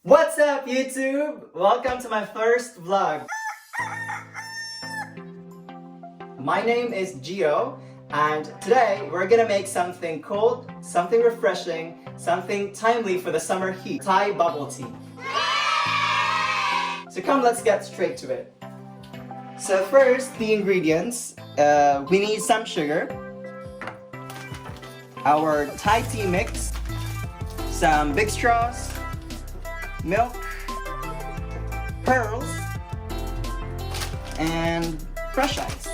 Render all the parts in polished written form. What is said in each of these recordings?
What's up, YouTube? Welcome to my first vlog. My name is Gio, and today we're gonna make something cold, something refreshing, something timely for the summer heat. Thai bubble tea. So come, let's get straight to it. So first, the ingredients. We need some sugar, our Thai tea mix, some big straws, milk, pearls, and fresh ice.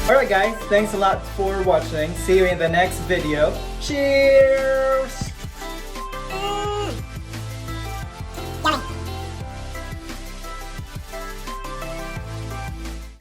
Alright guys, thanks a lot for watching. See you in the next video. Cheers!